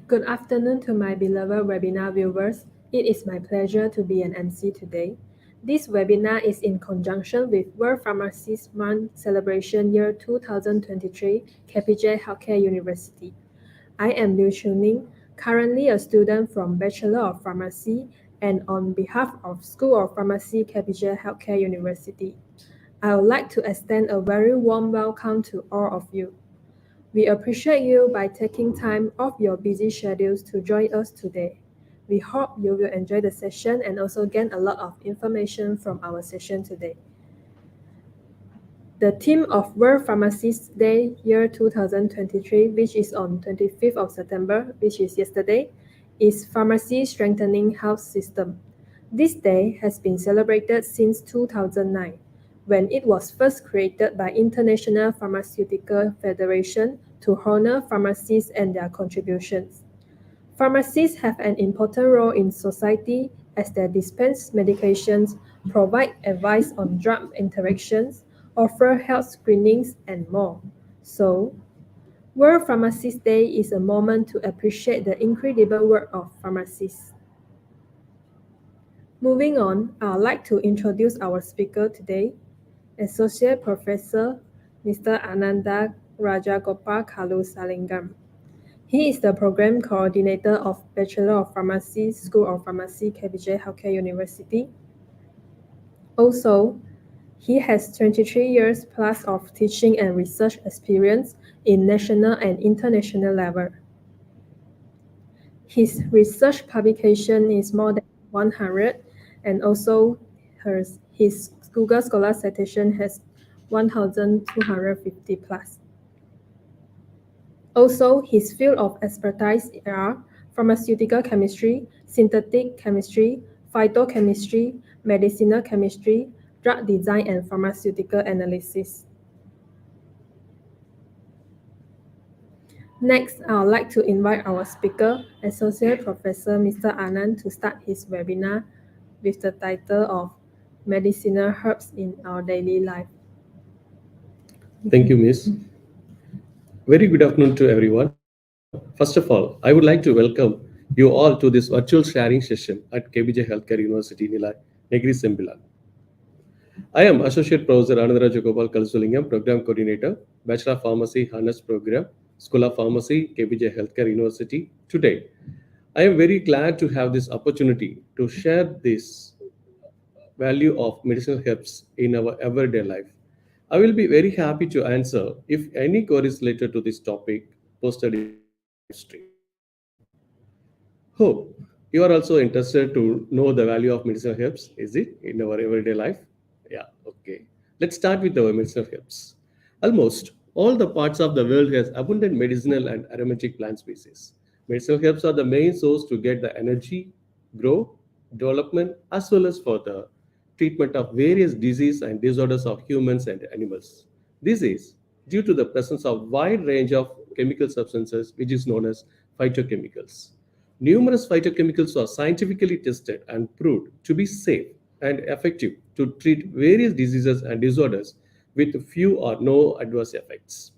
Good afternoon to my beloved webinar viewers. It is my pleasure to be an MC today. This webinar is in conjunction with World Pharmacist Month Celebration Year 2023, KPJ Healthcare University. I am Liu Chuning, currently a student from Bachelor of Pharmacy and on behalf of School of Pharmacy, KPJ Healthcare University. I would like to extend a very warm welcome to all of you. We appreciate you by taking time off your busy schedules to join us today. We hope you will enjoy the session and also gain a lot of information from our session today. The theme of World Pharmacist Day Year 2023, which is on 25th of September, which is yesterday, is Pharmacy Strengthening Health System. This day has been celebrated since 2009, when it was first created by International Pharmaceutical Federation to honor pharmacists and their contributions. Pharmacists have an important role in society as they dispense medications, provide advice on drug interactions, offer health screenings, and more. So, World Pharmacist Day is a moment to appreciate the incredible work of pharmacists. Moving on, I would like to introduce our speaker today, Associate Professor Mr. Anandarajagopal Kalusingam. He is the Program Coordinator of Bachelor of Pharmacy, School of Pharmacy, KPJ Healthcare University. Also, he has 23 years plus of teaching and research experience in national and international level. His research publication is more than 100, and also his Google Scholar citation has 1,250 plus. Also, his field of expertise are pharmaceutical chemistry, synthetic chemistry, phytochemistry, medicinal chemistry, drug design, and pharmaceutical analysis. Next, I would like to invite our speaker, Associate Professor Mr. Anand, to start his webinar with the title of Medicinal Herbs in Our Daily Life. Thank you, Miss. Very good afternoon to everyone. First of all, I would like to welcome you all to this virtual sharing session at KBJ Healthcare University, Negri Sembila. I am Associate Professor Anandarajagopal Kalusingam, Program Coordinator, Bachelor of Pharmacy Honors Program, School of Pharmacy, KBJ Healthcare University. Today, I am very glad to have this opportunity to share this value of medicinal herbs in our everyday life. I will be very happy to answer if any queries related to this topic posted in our live stream. Hope you are also interested to know the value of medicinal herbs, is it, in our everyday life? Yeah, okay. Let's start with our medicinal herbs. Almost all the parts of the world has abundant medicinal and aromatic plant species. Medicinal herbs are the main source to get the energy, growth, development, as well as for the treatment of various diseases and disorders of humans and animals. This is due to the presence of wide range of chemical substances which is known as phytochemicals. Numerous phytochemicals are scientifically tested and proved to be safe and effective to treat various diseases and disorders with few or no adverse effects.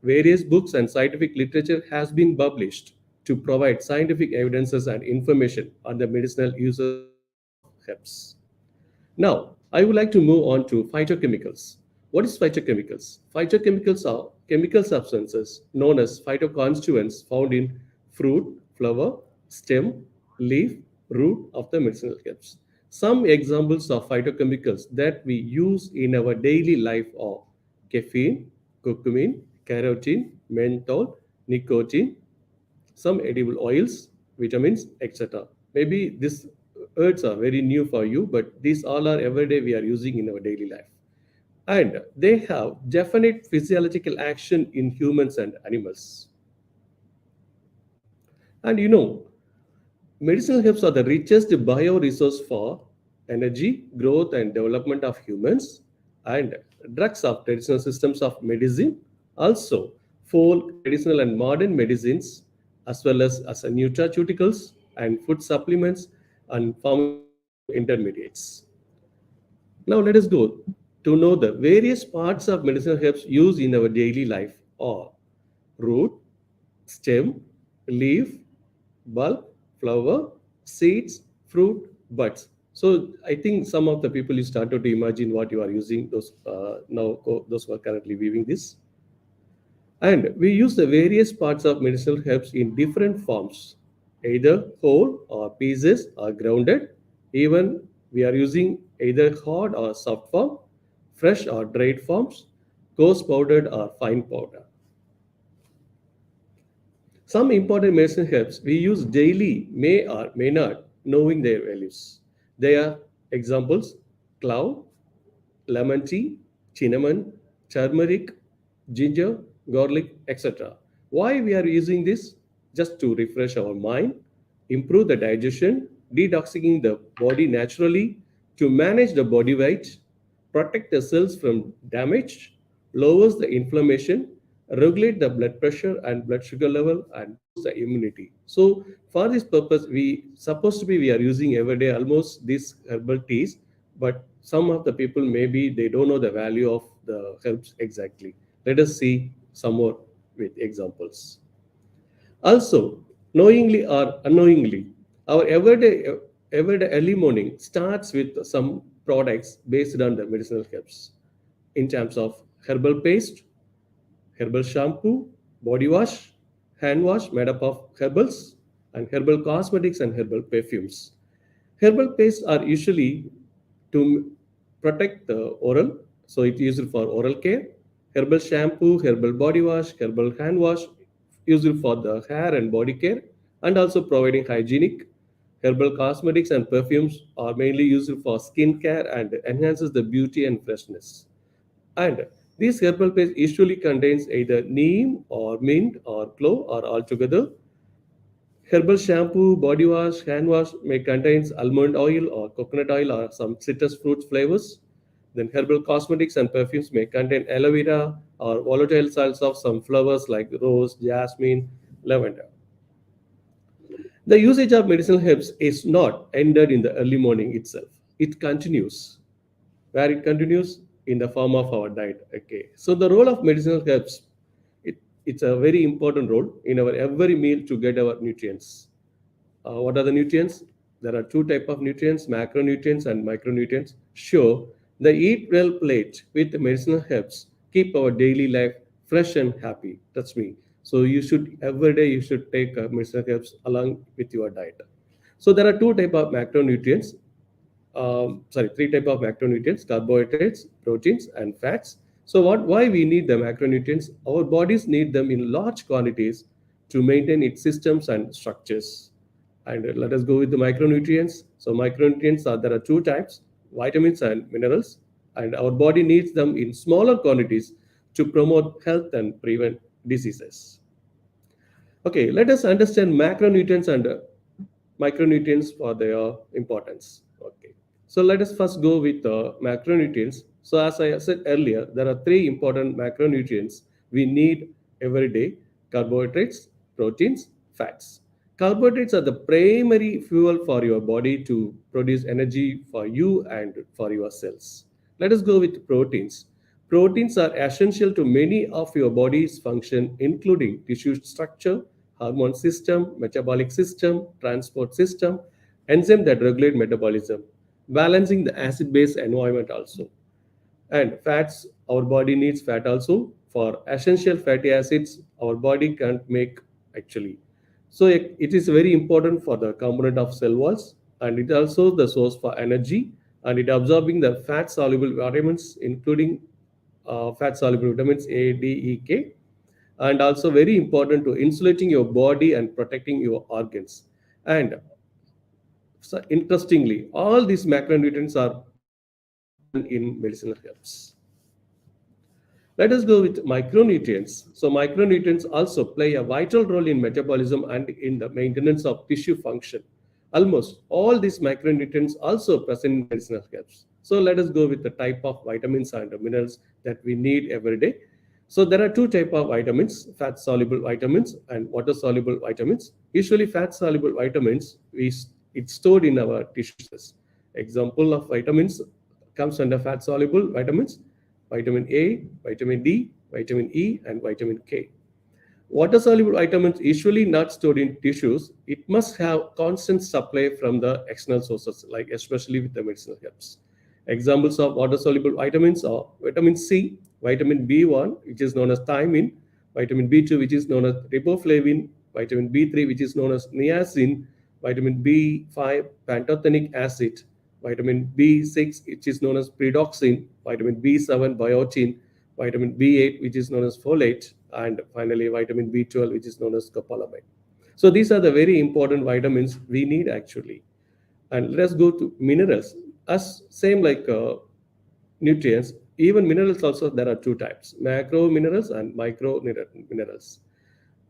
Various books and scientific literature has been published to provide scientific evidences and information on the medicinal uses of herbs. Now, I would like to move on to phytochemicals. What is phytochemicals? Phytochemicals are chemical substances known as phytoconstituents found in fruit, flower, stem, leaf, root of the medicinal herbs. Some examples of phytochemicals that we use in our daily life are caffeine, curcumin, carotene, menthol, nicotine, some edible oils, vitamins, etc. Maybe these words are very new for you, but these all are everyday we are using in our daily life. And they have definite physiological action in humans and animals. And medicinal herbs are the richest bioresource for energy, growth, and development of humans, and drugs of traditional systems of medicine, also folk, traditional, and modern medicines, as well as nutraceuticals and food supplements and pharmaceutical intermediates. Now let us go to know the various parts of medicinal herbs used in our daily life are root, stem, leaf, bulb, flower, seeds, fruit, buds. So I think some of the people you started to imagine what you are using those those who are currently viewing this. And we use the various parts of medicinal herbs in different forms, either whole or pieces or grounded. Even we are using either hard or soft form, fresh or dried forms, coarse powdered or fine powder. Some important medicinal herbs we use daily may or may not knowing their values. They are examples: clove, lemon tea, cinnamon, turmeric, ginger, garlic, etc. Why we are using this? Just to refresh our mind, improve the digestion, detoxing the body naturally, to manage the body weight, protect the cells from damage, lowers the inflammation, regulate the blood pressure and blood sugar level, and boost the immunity. So for this purpose, we are using every day almost these herbal teas, but some of the people maybe they don't know the value of the herbs exactly. Let us see some more with examples. Also, knowingly or unknowingly, our everyday early morning starts with some products based on the medicinal herbs in terms of herbal paste, herbal shampoo, body wash, hand wash made up of herbals, and herbal cosmetics and herbal perfumes. Herbal pastes are usually to protect the oral, so it's used for oral care. Herbal shampoo, herbal body wash, herbal hand wash, used for the hair and body care, and also providing hygienic. Herbal cosmetics and perfumes are mainly used for skin care and enhances the beauty and freshness. And this herbal paste usually contains either neem or mint or clove or all together. Herbal shampoo, body wash, hand wash may contains almond oil or coconut oil or some citrus fruit flavors. Then herbal cosmetics and perfumes may contain aloe vera or volatile salts of some flowers like rose, jasmine, lavender. The usage of medicinal herbs is not ended in the early morning itself. It continues. Where it continues? In the form of our diet. Okay. So the role of medicinal herbs, it's a very important role in our every meal to get our nutrients. What are the nutrients? There are two type of nutrients, macronutrients and micronutrients. Sure, the eat well plate with medicinal herbs keep our daily life fresh and happy. That's me. So you should every day you should take medicinal herbs along with your diet. So there are two type of macronutrients. Three type of macronutrients: carbohydrates, proteins, and fats. So why we need the macronutrients? Our bodies need them in large quantities to maintain its systems and structures. And let us go with the micronutrients. So micronutrients are there are two types: vitamins and minerals, and our body needs them in smaller quantities to promote health and prevent diseases. Okay, let us understand macronutrients and micronutrients for their importance. Okay, so let us first go with macronutrients. So as I said earlier, there are three important macronutrients we need every day: carbohydrates, proteins, fats. Carbohydrates are the primary fuel for your body to produce energy for you and for your cells. Let us go with proteins. Proteins are essential to many of your body's function, including tissue structure, hormone system, metabolic system, transport system, enzyme that regulate metabolism, balancing the acid-base environment also. And fats, our body needs fat also. For essential fatty acids, our body can't make actually. So it is very important for the component of cell walls, and it also the source for energy, and it absorbing the fat soluble vitamins, including fat soluble vitamins A, D, E, K, and also very important to insulating your body and protecting your organs. And so interestingly, all these macronutrients are present in medicinal herbs. Let us go with micronutrients. So micronutrients also play a vital role in metabolism and in the maintenance of tissue function. Almost all these micronutrients also present in medicinal herbs. So let us go with the type of vitamins and minerals that we need every day. So there are two type of vitamins: fat soluble vitamins and water soluble vitamins. Usually fat soluble vitamins it's stored in our tissues. Example of vitamins comes under fat soluble vitamins: vitamin A, vitamin D, vitamin E, and vitamin K. Water soluble vitamins usually not stored in tissues. It must have constant supply from the external sources, like especially with the medicinal herbs. Examples of water soluble vitamins are vitamin C, vitamin B1, which is known as thiamine, vitamin B2, which is known as riboflavin, vitamin B3, which is known as niacin, vitamin B5, pantothenic acid, vitamin B6, which is known as pyridoxine, vitamin B7, biotin, vitamin B8, which is known as folate, and finally vitamin B12, which is known as scopolamine. So these are the very important vitamins we need actually. And let's go to minerals. As same like nutrients, even minerals also there are two types: macro minerals and micro minerals.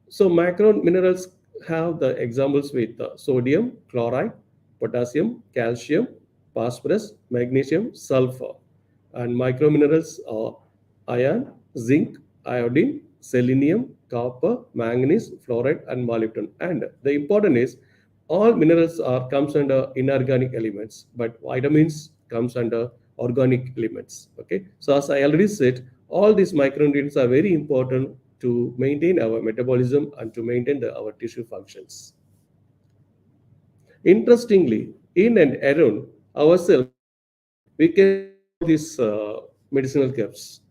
So macro minerals have the examples with sodium, chloride, potassium, calcium, phosphorus, magnesium, sulfur. And micro minerals are iron, zinc, iodine, selenium, copper, manganese, fluoride, and molybdenum. And the important is all minerals are comes under inorganic elements, but vitamins comes under organic elements. Okay. So as I already said, all these micronutrients are very important to maintain our metabolism and to maintain our tissue functions. Interestingly, in and around ourselves, we can see all these medicinal herbs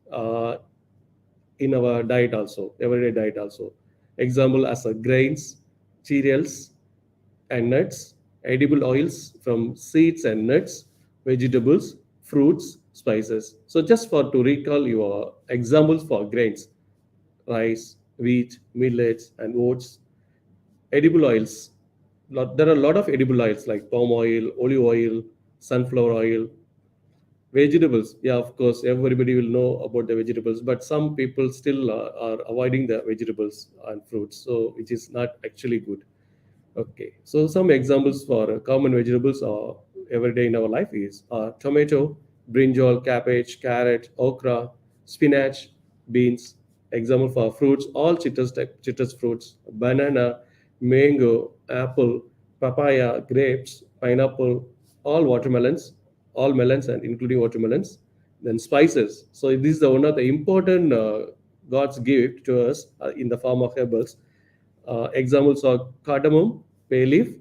in our diet also, everyday diet also. Example as a grains, cereals, and nuts, edible oils from seeds and nuts, vegetables, fruits, spices. So just for to recall your examples for grains, rice, wheat, millets, and oats. Edible oils. There are a lot of edible oils like palm oil, olive oil, sunflower oil. Vegetables, yeah, of course, everybody will know about the vegetables, but some people still are avoiding the vegetables and fruits, so which is not actually good. Okay, so some examples for common vegetables are every day in our life is tomato, brinjal, cabbage, carrot, okra, spinach, beans. Example for fruits, all citrus fruits, banana, mango, apple, papaya, grapes, pineapple, all watermelons, all melons and including watermelons. Then spices. So this is the one of the important God's gift to us in the form of herbals. Examples are cardamom, bay leaf,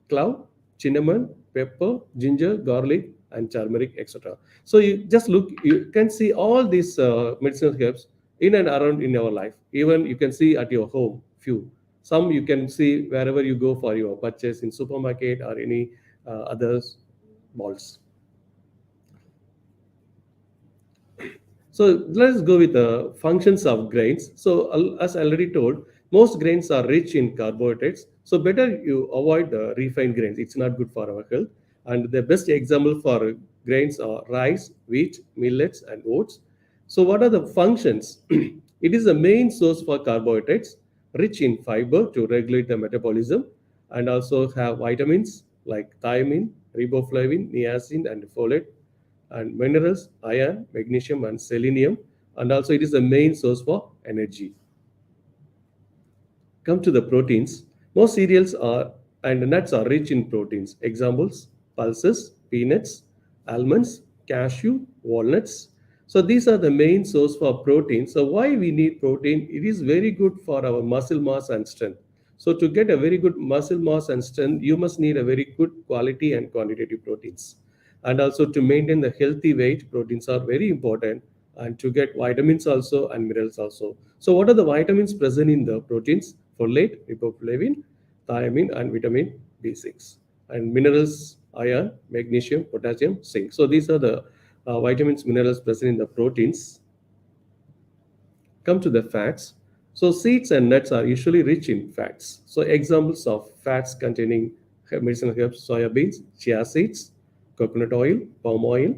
clove, cinnamon, pepper, ginger, garlic, and turmeric, etc. So you just look, you can see all these medicinal herbs in and around in our life. Even you can see at your home, few. Some you can see wherever you go for your purchase in supermarket or any other malls. So let's go with the functions of grains. So as I already told, most grains are rich in carbohydrates. So better you avoid the refined grains. It's not good for our health. And the best example for grains are rice, wheat, millets, and oats. So what are the functions? It is the main source for carbohydrates, rich in fiber to regulate the metabolism, and also have vitamins like thiamine, riboflavin, niacin, and folate, and minerals, iron, magnesium, and selenium. And also, it is the main source for energy. Come to the proteins. Most cereals are and nuts are rich in proteins. Examples: pulses, peanuts, almonds, cashew, walnuts. So these are the main source for protein. So why we need protein? It is very good for our muscle mass and strength. So to get a very good muscle mass and strength, you must need a very good quality and quantitative proteins. And also to maintain the healthy weight, proteins are very important, and to get vitamins also and minerals also. So what are the vitamins present in the proteins? Folate, riboflavin, thiamine, and vitamin B6. And minerals, iron, magnesium, potassium, zinc. So these are the vitamins, minerals present in the proteins. Come to the fats. So seeds and nuts are usually rich in fats. So examples of fats containing medicinal herbs: soya beans, chia seeds, coconut oil, palm oil,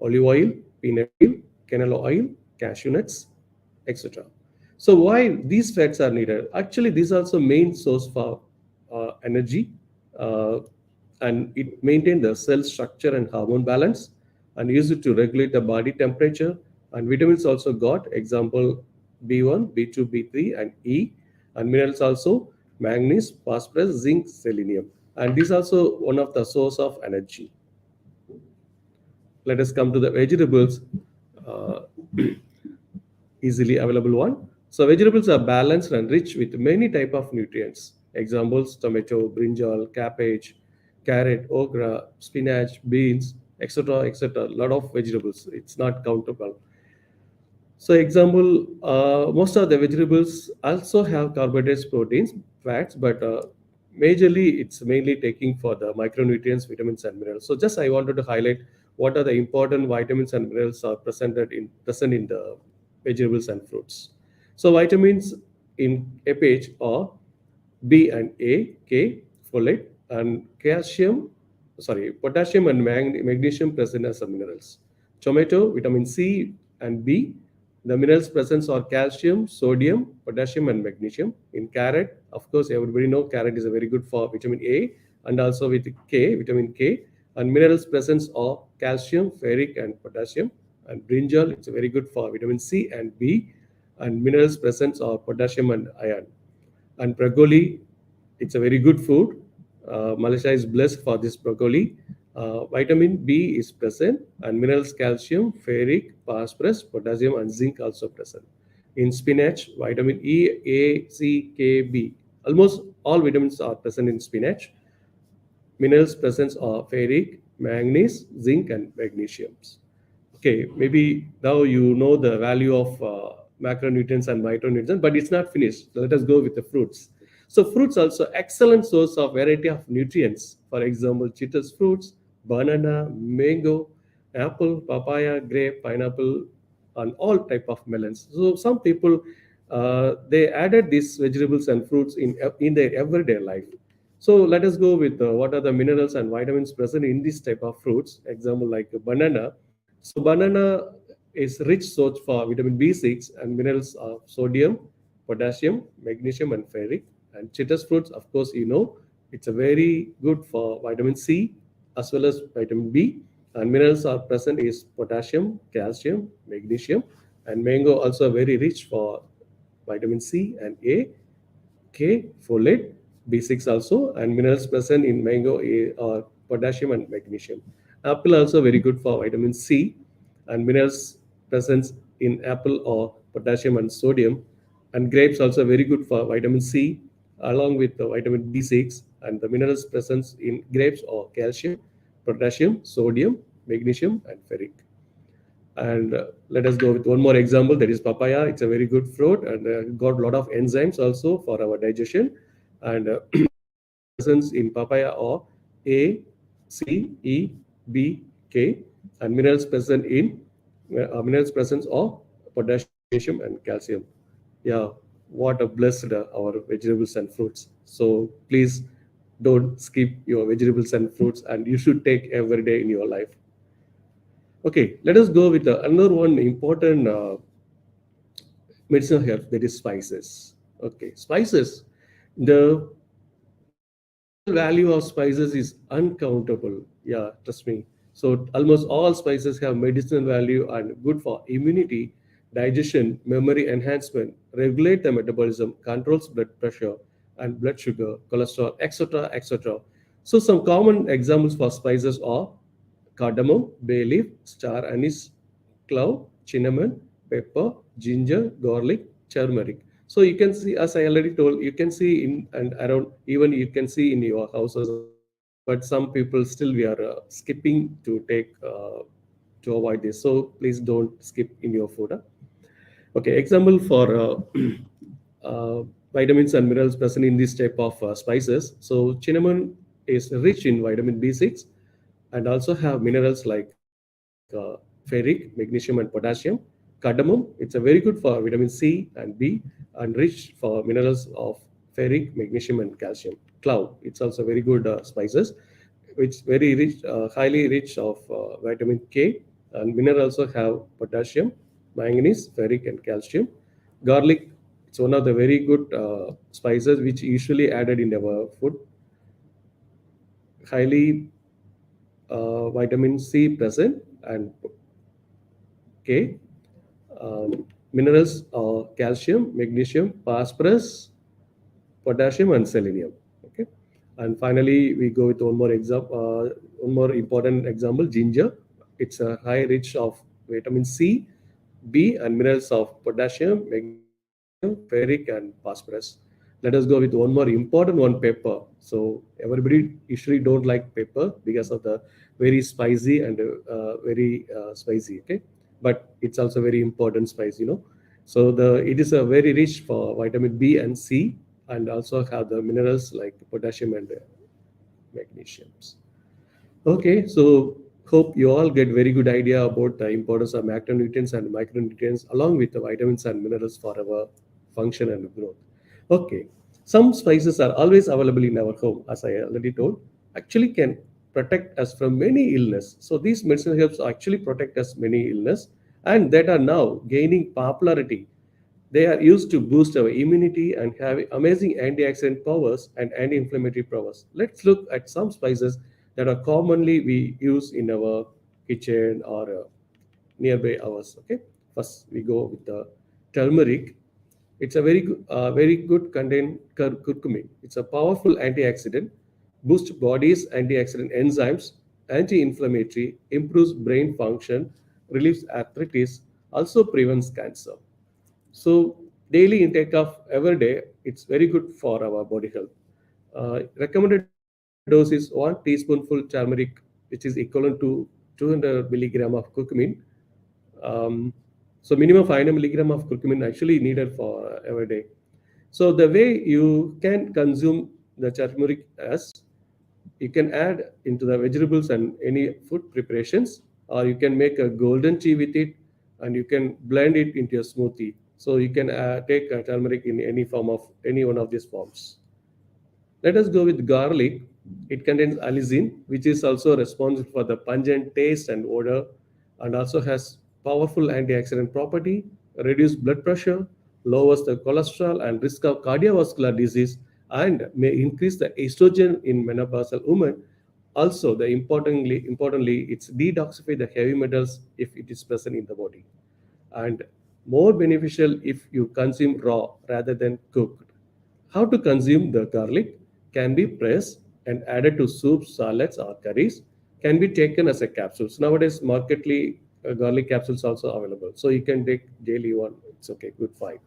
olive oil, peanut oil, canola oil, cashew nuts, etc. So why these fats are needed? Actually, these are also main source for energy, uh, and it maintain the cell structure and hormone balance, and use it to regulate the body temperature. And vitamins also got example B1, B2, B3, and E, and minerals also manganese, phosphorus, zinc, selenium, and this also one of the source of energy. Let us come to the vegetables. Uh, Easily available one. So vegetables are balanced and rich with many type of nutrients. Examples: tomato, brinjal, cabbage, carrot, okra, spinach, beans, etc., etc. Lot of vegetables. It's not countable. So example, most of the vegetables also have carbohydrates, proteins, fats, but majorly it's mainly taking for the micronutrients, vitamins, and minerals. So just I wanted to highlight what are the important vitamins and minerals are present in the vegetables and fruits. So vitamins in a page are B and A, K, folate, and potassium and magnesium present as the minerals. Tomato, vitamin C and B. The minerals present are calcium, sodium, potassium, and magnesium. In carrot, of course, everybody know carrot is a very good for vitamin A, and also with K, vitamin K. And minerals present are calcium, ferric, and potassium. And brinjal, it's very good for vitamin C and B. And minerals present are potassium and iron. And broccoli, it's a very good food. Malaysia is blessed for this broccoli. Vitamin B is present, and minerals calcium, ferric, phosphorus, potassium, and zinc also present. In spinach, vitamin E, A, C, K, B. Almost all vitamins are present in spinach. Minerals present are ferric, manganese, zinc, and magnesiums. Okay, maybe now you know the value of macronutrients and micronutrients, but it's not finished. Let us go with the fruits. So fruits also excellent source of variety of nutrients. For example, citrus fruits, banana, mango, apple, papaya, grape, pineapple, and all type of melons. So some people they added these vegetables and fruits in their everyday life. So let us go with what are the minerals and vitamins present in this type of fruits. Example like banana. So banana is rich source for vitamin B6 and minerals of sodium, potassium, magnesium, and ferric. And citrus fruits, of course, it's a very good for vitamin C as well as vitamin B. And minerals are present is potassium, calcium, magnesium, and mango also very rich for vitamin C and A, K, folate, B6 also, and minerals present in mango are potassium and magnesium. Apple also very good for vitamin C, and minerals present in apple are potassium and sodium. And grapes also very good for vitamin C, along with the vitamin B6, and the minerals present in grapes are calcium, potassium, sodium, magnesium, and ferric. And let us go with one more example, that is papaya. It's a very good fruit and got a lot of enzymes also for our digestion. And presence in papaya are A, C, E, B, K, and minerals presence are potassium, magnesium, and calcium. Yeah, what a blessed our vegetables and fruits. So please don't skip your vegetables and fruits, and you should take every day in your life. Okay, let us go with another one important medicinal herb, that is spices. Okay, spices. The medicinal value of spices is uncountable. Yeah, trust me. So almost all spices have medicinal value and good for immunity, digestion, memory enhancement, regulate the metabolism, controls blood pressure and blood sugar, cholesterol, etc., etc. So some common examples for spices are cardamom, bay leaf, star anise, clove, cinnamon, pepper, ginger, garlic, turmeric. So you can see, as I already told, you can see in and around, even you can see in your houses. But some people still we are skipping to take to avoid this. So please don't skip in your food. Okay, example for vitamins and minerals present in this type of spices. So cinnamon is rich in vitamin B6 and also have minerals like ferric, magnesium, and potassium. Cardamom, it's a very good for vitamin C and B and rich for minerals of ferric, magnesium, and calcium. Clove, it's also very good spices, which very rich, highly rich of vitamin K, and minerals also have potassium, manganese, ferric, and calcium. Garlic, it's one of the very good spices which usually added in our food. Highly vitamin C present and K. Minerals are calcium, magnesium, phosphorus, potassium, and selenium. Okay, and finally we go with one more important example: ginger. It's a high rich of vitamin C, B, and minerals of potassium, magnesium, sodium, ferric, and phosphorus. Let us go with one more important one, pepper. So everybody usually don't like pepper because of the very spicy and very spicy. Okay, but it's also very important spice. So it is a very rich for vitamin B and C, and also have the minerals like potassium and magnesiums. Okay, so hope you all get very good idea about the importance of macronutrients and micronutrients along with the vitamins and minerals for our function and growth. Okay, some spices are always available in our home, as I already told, actually can protect us from many illness. So these medicinal herbs actually protect us many illness and that are now gaining popularity. They are used to boost our immunity and have amazing antioxidant powers and anti-inflammatory powers. Let's look at some spices that are commonly we use in our kitchen or nearby ours. Okay, first we go with the turmeric. It's a very good content curcumin. It's a powerful antioxidant, boosts body's antioxidant enzymes, anti-inflammatory, improves brain function, relieves arthritis, also prevents cancer. So daily intake of every day, it's very good for our body health. Recommended dose is 1 teaspoonful turmeric, which is equivalent to 200 milligram of curcumin. Um, so minimum 500 milligram of curcumin actually needed for every day. So the way you can consume the turmeric as you can add into the vegetables and any food preparations, or you can make a golden tea with it, and you can blend it into a smoothie. So you can take turmeric in any form of any one of these forms. Let us go with garlic. It contains allicin, which is also responsible for the pungent taste and odor, and also has powerful antioxidant property, reduce blood pressure, lowers the cholesterol and risk of cardiovascular disease, and may increase the estrogen in menopausal women. Also, importantly, it's detoxify the heavy metals if it is present in the body, and more beneficial if you consume raw rather than cooked. How to consume the garlic can be pressed and added to soups, salads, or curries. Can be taken as a capsules. Nowadays, marketly garlic capsules also available, so you can take daily one. It's okay, good fine.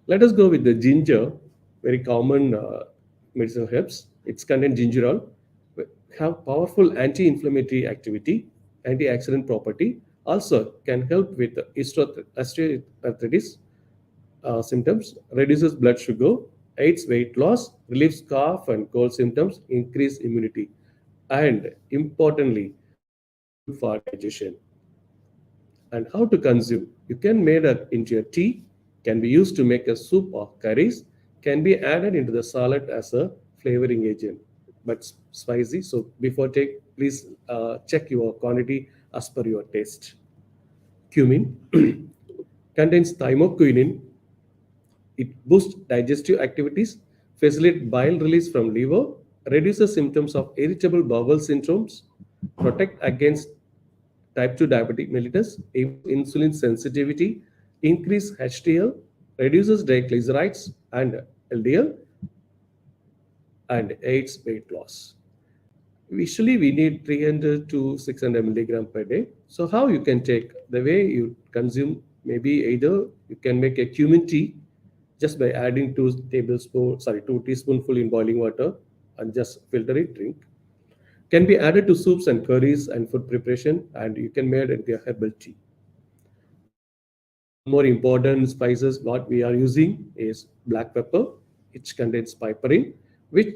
Let us go with the ginger, very common medicinal herbs. It's contain gingerol, have powerful anti-inflammatory activity, antioxidant property. Also can help with osteoarthritis symptoms, reduces blood sugar, aids weight loss, relieves cough and cold symptoms, increase immunity, and importantly, very good for digestion. And how to consume? You can make it into a tea, can be used to make a soup or curries, can be added into the salad as a flavoring agent, but spicy. So before take, please check your quantity as per your taste. Cumin contains thymoquinone. It boosts digestive activities, facilitates bile release from liver, reduces symptoms of irritable bowel syndromes, protect against type 2 diabetic mellitus, improves insulin sensitivity, increase HDL, reduces triglycerides and LDL, and aids weight loss. Usually we need 300 to 600 milligram per day. So how you can take? The way you consume, maybe either you can make a cumin tea just by adding 2 teaspoonful in boiling water and just filter it, drink. Can be added to soups and curries and food preparation, and you can make it into a herbal tea. One more important spices what we are using is black pepper, which contains piperine, which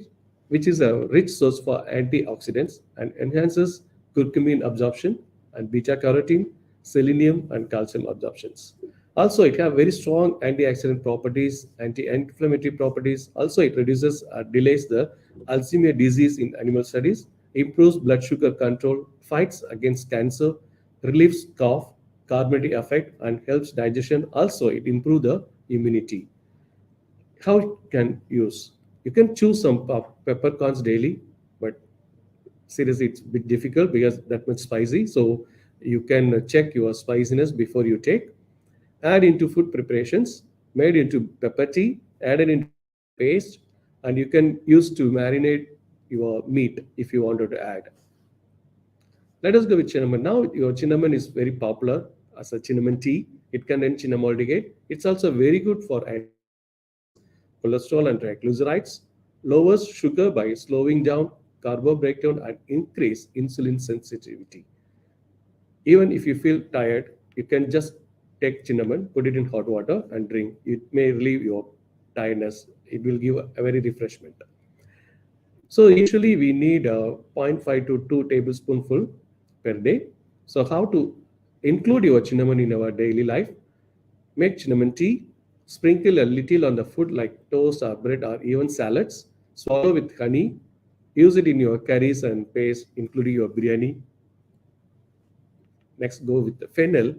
which is a rich source for antioxidants and enhances curcumin absorption and beta carotene, selenium, and calcium absorptions. Also, it have very strong antioxidant properties, anti-inflammatory properties. Also, it reduces delays the Alzheimer's disease in animal studies, improves blood sugar control, fights against cancer, relieves cough, carbonated effect, and helps digestion. Also, it improves the immunity. How it can use? You can choose some peppercorns daily, but seriously, it's a bit difficult because that much spicy. So you can check your spiciness before you take. Add into food preparations, made into pepper tea, added into herbal paste, and you can use to marinate your meat if you wanted to add. Let us go with cinnamon. Now your cinnamon is very popular as a cinnamon tea. It contains cinnamaldehyde. It's also very good for anti-diabetes, cholesterol and triglycerides, lowers sugar by slowing down carbo breakdown and increase insulin sensitivity. Even if you feel tired, you can just take cinnamon, put it in hot water and drink. It may relieve your tiredness. It will give a very refreshment. So usually we need a zero point 0.5 to 2 tablespoonful per day. So how to include your cinnamon in our daily life? Make cinnamon tea, sprinkle a little on the food like toast or bread or even salads, swallow with honey, use it in your curries and paste, including your biryani. Next, go with the fennel.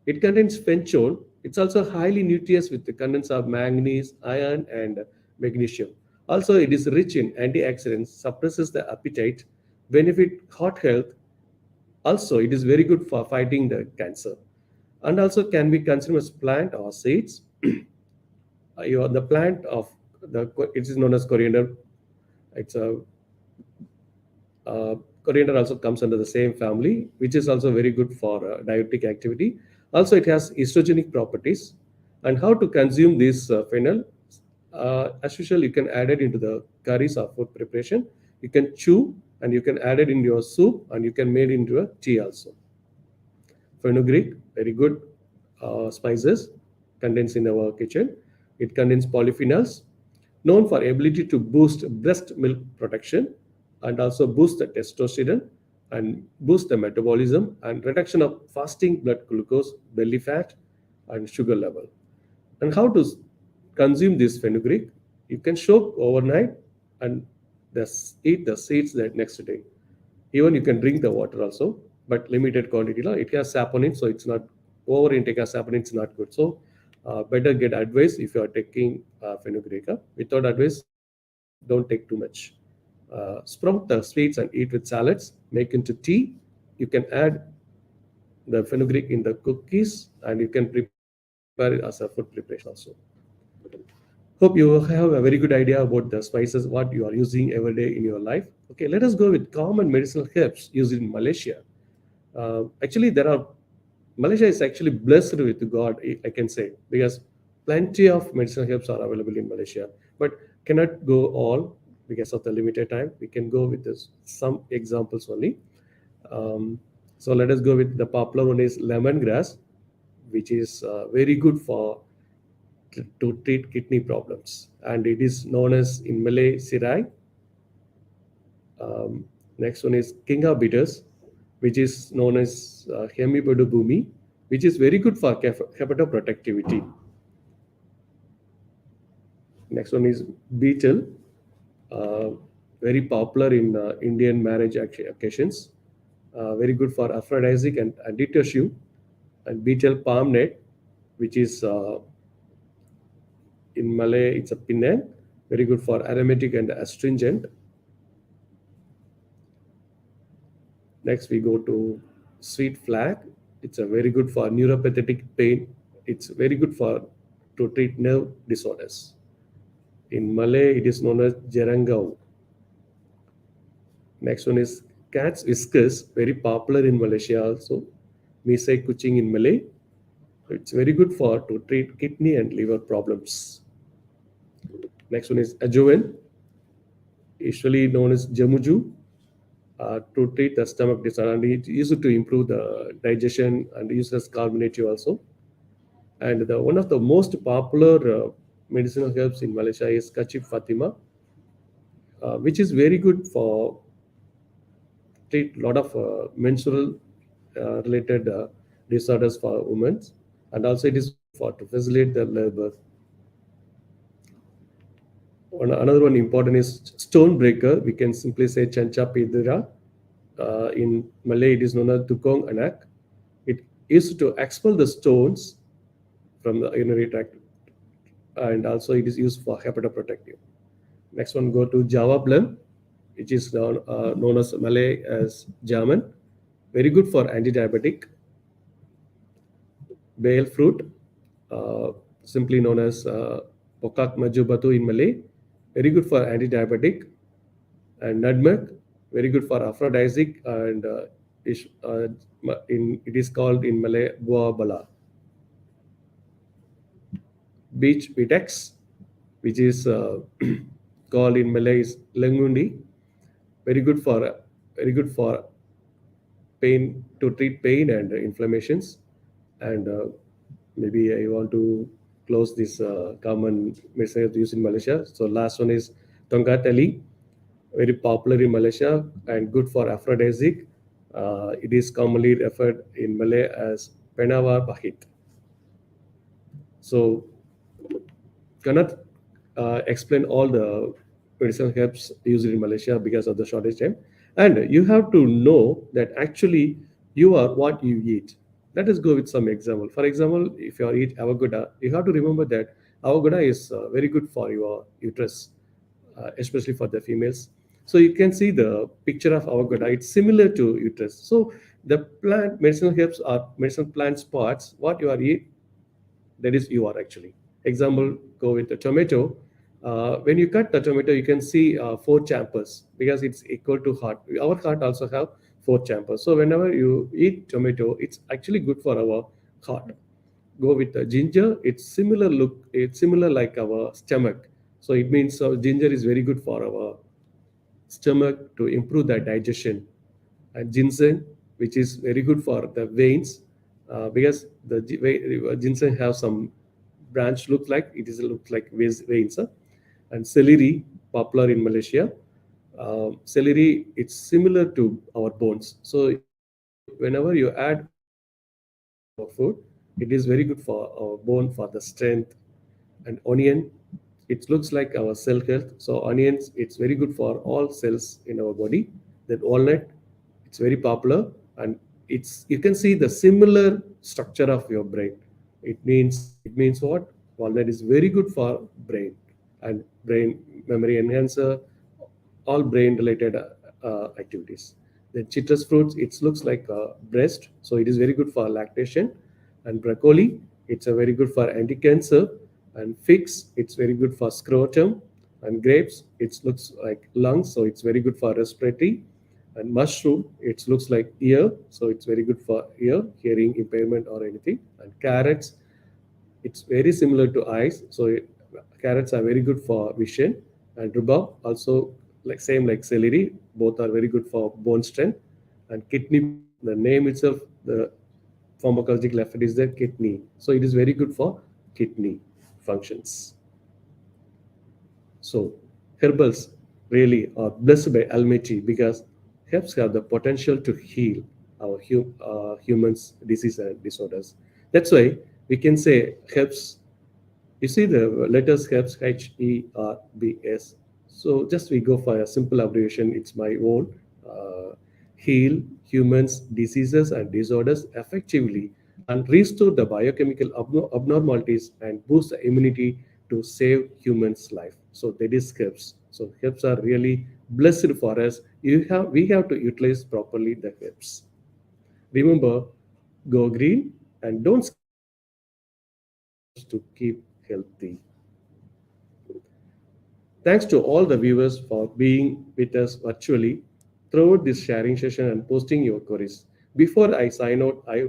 It contains fenchone. It's also highly nutritious with the contents of manganese, iron, and magnesium. Also, it is rich in antioxidants, suppresses the appetite, benefit heart health. Also, it is very good for fighting the cancer, and also can be consumed as plant or seeds. The plant of it is known as coriander. It's a coriander also comes under the same family, which is also very good for diuretic activity. Also, it has estrogenic properties. And how to consume this fennel? As usual, you can add it into the curries or food preparation. You can chew and you can add it into your soup and you can make it into a tea also. Fenugreek, very good spices contains in our kitchen. It contains polyphenols, known for ability to boost breast milk production and also boost the testosterone and boost the metabolism and reduction of fasting blood glucose, belly fat, and sugar level. And how to consume this fenugreek? You can soak overnight and eat the seeds the next day. Even you can drink the water also, but limited quantity. It has saponin, so it's not over intake of saponin. It's not good. So better get advice if you are taking fenugreek. Without advice, don't take too much. Sprout the seeds and eat with salads. Make into tea. You can add the fenugreek in the cookies, and you can prepare it as a food preparation also. Hope you have a very good idea about the spices what you are using every day in your life. Okay, let us go with common medicinal herbs used in Malaysia. Actually, there are Malaysia is actually blessed with God, I can say, because plenty of medicinal herbs are available in Malaysia, but cannot go all because of the limited time. We can go with this, some examples only. So let us go with the popular one is lemongrass, which is very good for to treat kidney problems, and it is known as in Malay sirai. Next one is Kinga bitters, which is known as Hemibodu bumi, which is very good for hepatoprotectivity. Next one is beetle, uh, very popular in Indian marriage occasions, very good for aphrodisiac and anti-tissue. And beetle palm nut, which is in Malay, it's a Penang, very good for aromatic and astringent. Next, we go to sweet flag. It's a very good for neuropathic pain. It's very good for to treat nerve disorders. In Malay, it is known as Gerangal. Next one is cat's whiskers, very popular in Malaysia also. Misai kucing in Malay. It's very good for to treat kidney and liver problems. Next one is ajoen, usually known as jamuju, to treat the stomach disorder, and it used to improve the digestion and used as carbonative also. And one of the most popular medicinal herbs in Malaysia is Kachip Fatima, which is very good for treat a lot of menstrual related disorders for women, and also it is for to facilitate the labor. Another one important is stone breaker. We can simply say Chancha Pidira. In Malay, it is known as Tukong Anak. It is to expel the stones from the urinary tract, and also it is used for hepatoprotective. Next one, go to Java Blim, which is known as Malay as Jaman. Very good for anti-diabetic. Bale fruit, uh, simply known as Pokak Maju Batu in Malay, very good for anti-diabetic. And nutmeg, very good for aphrodisiac, and it is called in Malay buah bala. beach vitex, which is called in Malay is lengundi, very good for pain, to treat pain and inflammations. And maybe I want to close this common medicine used in Malaysia. So last one is tongateli, very popular in Malaysia and good for aphrodisiac. It is commonly referred in Malay as penawar pahit. So cannot explain all the medicinal herbs used in Malaysia because of the shortage time. And you have to know that actually you are what you eat. Let us go with some example. For example, if you are eat avocado, you have to remember that avocado is very good for your uterus, especially for the females. So you can see the picture of avocado. It's similar to uterus. So the plant medicinal herbs are medicinal plant spots. What you are eat, that is you are actually. Example, go with the tomato. When you cut the tomato, you can see four chambers because it's equal to heart. Our heart also have four chambers. So whenever you eat tomato, it's actually good for our heart. Go with the ginger. It's similar look. It's similar like our stomach. So it means ginger is very good for our stomach to improve the digestion. And ginseng, which is very good for the veins, because the ginseng have some branch looks like it is looks like veins. And celery, popular in Malaysia. Celery, it's similar to our bones. So whenever you add our food, it is very good for our bone for the strength. And onion, it looks like our cell health. So onions, it's very good for all cells in our body. Then walnut, it's very popular, and it's you can see the similar structure of your brain. It means what? Walnut is very good for brain and brain memory enhancer, all brain related activities. Then citrus fruits, it looks like a breast, so it is very good for lactation. And broccoli, it's a very good for anti-cancer. And figs, it's very good for scrotum. And grapes, it looks like lungs, so it's very good for respiratory. And mushroom, it looks like ear, so it's very good for ear, hearing impairment or anything. And carrots, it's very similar to eyes, so carrots are very good for vision. And rhubarb also like same like celery, both are very good for bone strength. And kidney bean, the name itself, the pharmacological effect is the kidney, so it is very good for kidney functions. So herbals really are blessed by Almighty because herbs have the potential to heal our humans' disease and disorders. That's why we can say herbs. You see the letters herbs, HERBS. So just we go for a simple abbreviation. It's my own. Heal humans' diseases and disorders effectively and restore the biochemical abnormalities and boost the immunity to save humans' life. So that is herbs. So herbs are really blessed for us. We have to utilize properly the herbs. Remember, go green and don't skip to keep healthy. Thanks to all the viewers for being with us virtually throughout this sharing session and posting your queries. Before I sign out, I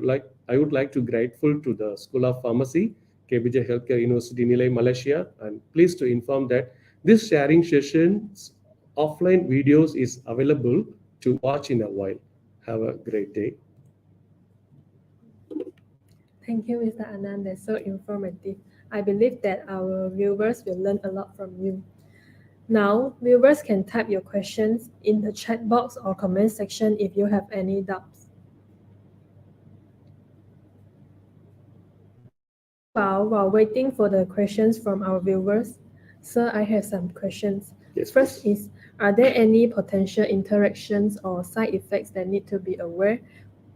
would like to grateful to the School of Pharmacy, KBJ Healthcare University, Nilai, Malaysia, and pleased to inform that this sharing session's offline videos is available to watch in a while. Have a great day. Thank you, Mr. Anand. That's so informative. I believe that our viewers will learn a lot from you. Now, viewers can type your questions in the chat box or comment section if you have any doubts. While waiting for the questions from our viewers, sir, I have some questions. Yes, First please. is, are there any potential interactions or side effects that need to be aware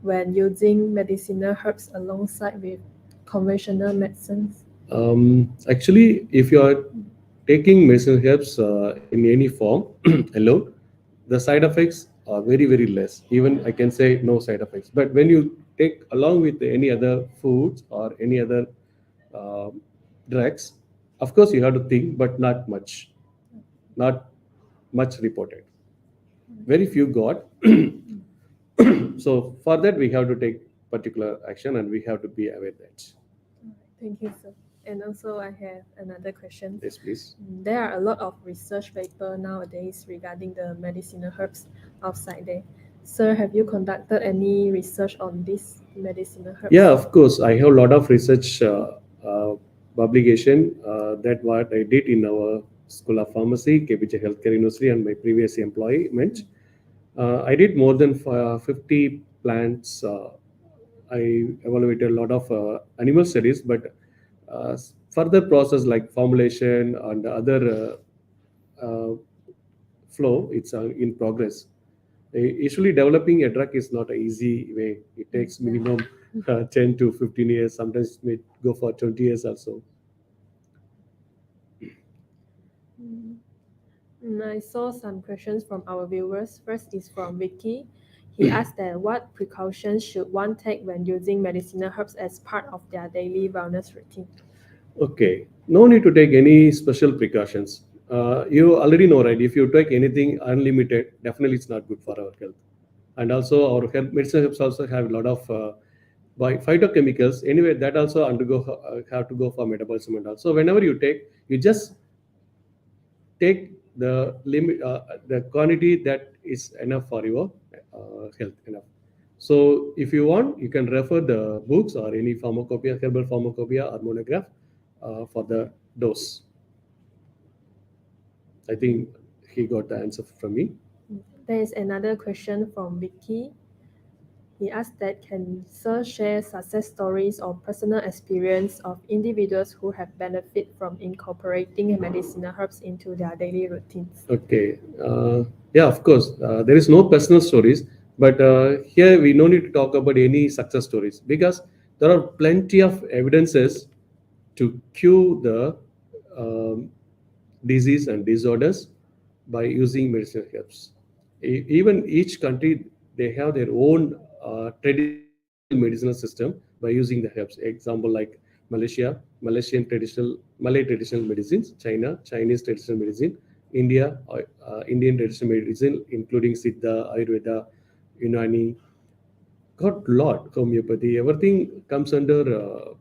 when using medicinal herbs alongside with conventional medicines? Actually, if you are taking medicinal herbs in any form alone, the side effects are very, very less. Even I can say no side effects. But when you take along with any other foods or any other uh, drugs, of course you have to think, but not much reported. Very few got. So for that we have to take particular action and we have to be aware that. Thank you, sir. And also I have another question. Yes, please. There are a lot of research paper nowadays regarding the medicinal herbs outside there. Sir, have you conducted any research on these medicinal herbs? Yeah, of course. I have a lot of research publication that what I did in our School of Pharmacy, KPJ Healthcare University, and my previous employment. I did more than 50 plants. I evaluated a lot of animal studies, but further process like formulation and other flow, it's in progress. Usually, developing a drug is not an easy way. It takes minimum 10 to 15 years. Sometimes it may go for 20 years also. I saw some questions from our viewers. First is from Vicky. He asked that what precautions should one take when using medicinal herbs as part of their daily wellness routine? Okay, no need to take any special precautions. You already know, right? If you take anything unlimited, definitely it's not good for our health. And also, our medicinal herbs also have a lot of by phytochemicals. Anyway, that also undergo have to go for metabolism and all. So whenever you take, you just take the limit, the quantity that is enough for your health enough. So if you want, you can refer the books or any pharmacopoeia, herbal pharmacopoeia or monograph for the dose. I think he got the answer from me. There is another question from Vicky. He asked that can Sir share success stories or personal experience of individuals who have benefit from incorporating medicinal herbs into their daily routines? Okay. Yeah, of course. There is no personal stories, but here we no need to talk about any success stories because there are plenty of evidences to cure the um, disease and disorders by using medicinal herbs. Even each country they have their own traditional medicinal system by using the herbs. Example like Malaysia, Malaysian traditional Malay traditional medicines, China, Chinese traditional medicine, India, Indian traditional medicine, including Siddha, Ayurveda, Unani, got lot homeopathy. Everything comes under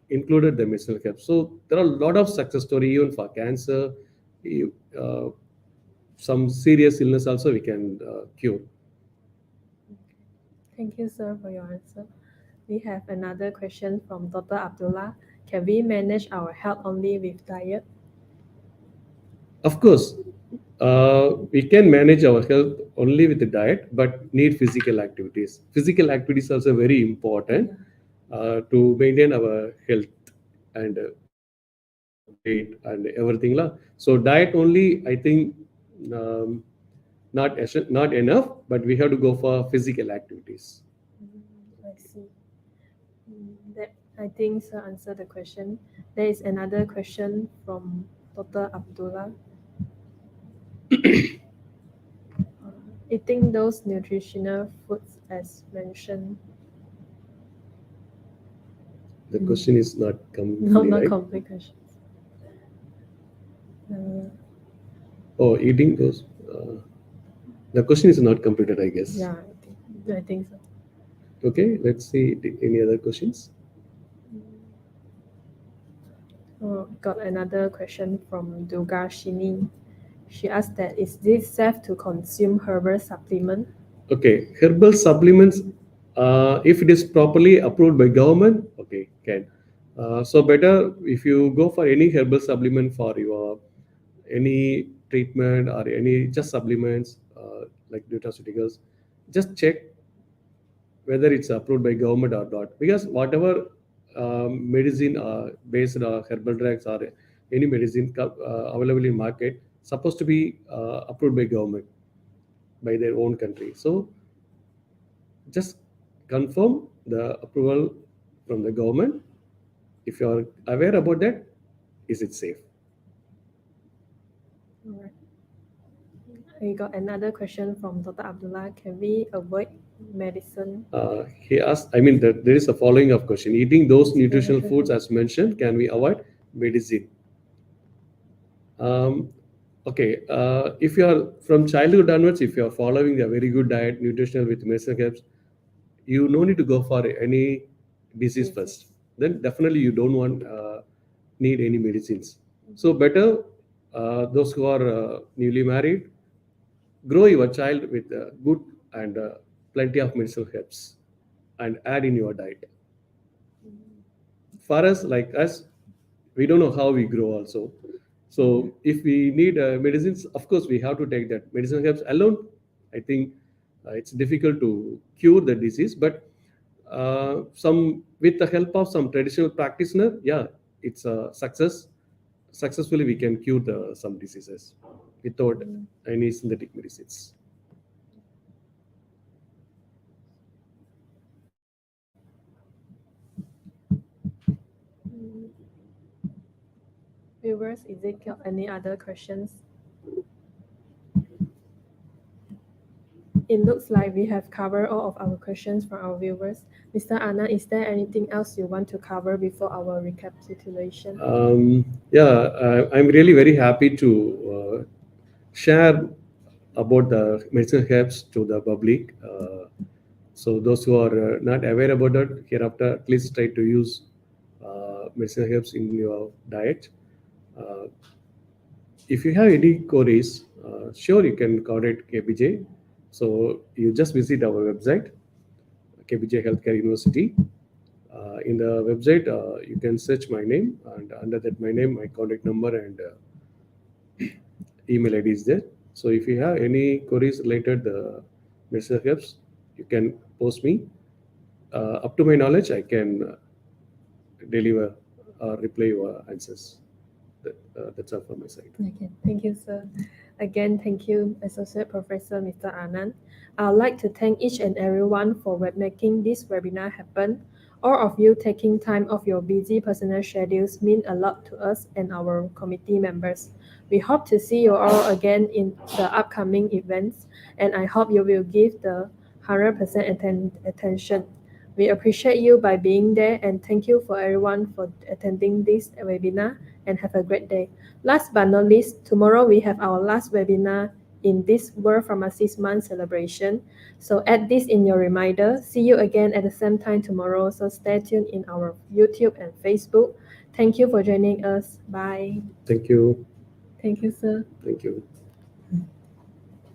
included the medicinal herbs. So there are a lot of success story even for cancer. Uh, some serious illness also we can cure. Thank you, sir, for your answer. We have another question from Dr. Abdullah. Can we manage our health only with diet? Of course, we can manage our health only with the diet, but need physical activities. Physical activities are also very important to maintain our health and weight and everything. La. So diet only, I think, um, not enough, but we have to go for physical activities. I see. That I think sir answered the question. There is another question from Dr. Abdullah. Eating those nutritional foods as mentioned. The question is not No, complete, not right? complete questions. Oh, eating those. The question is not completed, I guess. Yeah, I think so. Okay, let's see any other questions. Got another question from Dugashini. She asked that is this safe to consume herbal supplement? Okay, herbal supplements, if it is properly approved by government, okay, can. So better if you go for any herbal supplement for your any treatment or any just supplements like nutraceuticals, just check whether it's approved by government or not. Because whatever medicine based herbal drugs or any medicine available in market supposed to be approved by government by their own country. So just confirm the approval from the government. If you are aware about that, is it safe? Alright. I got another question from Dr. Abdullah. Can we avoid medicine? He asked, I mean, there is a following of question. Eating those nutritional foods as mentioned, can we avoid medicine? Okay, if you are from childhood onwards, if you are following a very good diet, nutritional with medicinal herbs, you no need to go for any disease first. Then definitely you don't want need any medicines. So better those who are newly married, grow your child with good and plenty of medicinal herbs and add in your diet. For us, like us, we don't know how we grow also. So if we need medicines, of course we have to take that. Medicinal herbs alone, I think it's difficult to cure the disease, but some with the help of some traditional practitioner, yeah, it's a success. Successfully, we can cure some diseases without any synthetic medicines. Viewers, Ezekiel, any other questions? It looks like we have covered all of our questions from our viewers. Mr. Anand, is there anything else you want to cover before our recapitulation? I'm really very happy to share about the medicinal herbs to the public. So those who are not aware about it, hereafter, at least try to use medicinal herbs in your diet. Uh, if you have any queries, sure you can contact KBJ. So you just visit our website, KBJ Healthcare University. In the website, you can search my name, and under that my name, my contact number and email ID is there. So if you have any queries related medicinal herbs, you can post me. Up to my knowledge, I can deliver or reply your answers. That's all from my side. Okay, thank you, sir. Again, thank you, Associate Professor Mr. Anand. I'd like to thank each and everyone for making this webinar happen. All of you taking time off your busy personal schedules mean a lot to us and our committee members. We hope to see you all again in the upcoming events, and I hope you will give the 100% attention. We appreciate you by being there, and thank you for everyone for attending this webinar, and have a great day. Last but not least, tomorrow we have our last webinar in this World Pharmacist Month celebration. So add this in your reminder. See you again at the same time tomorrow. So stay tuned in our YouTube and Facebook. Thank you for joining us. Bye. Thank you. Thank you, sir. Thank you.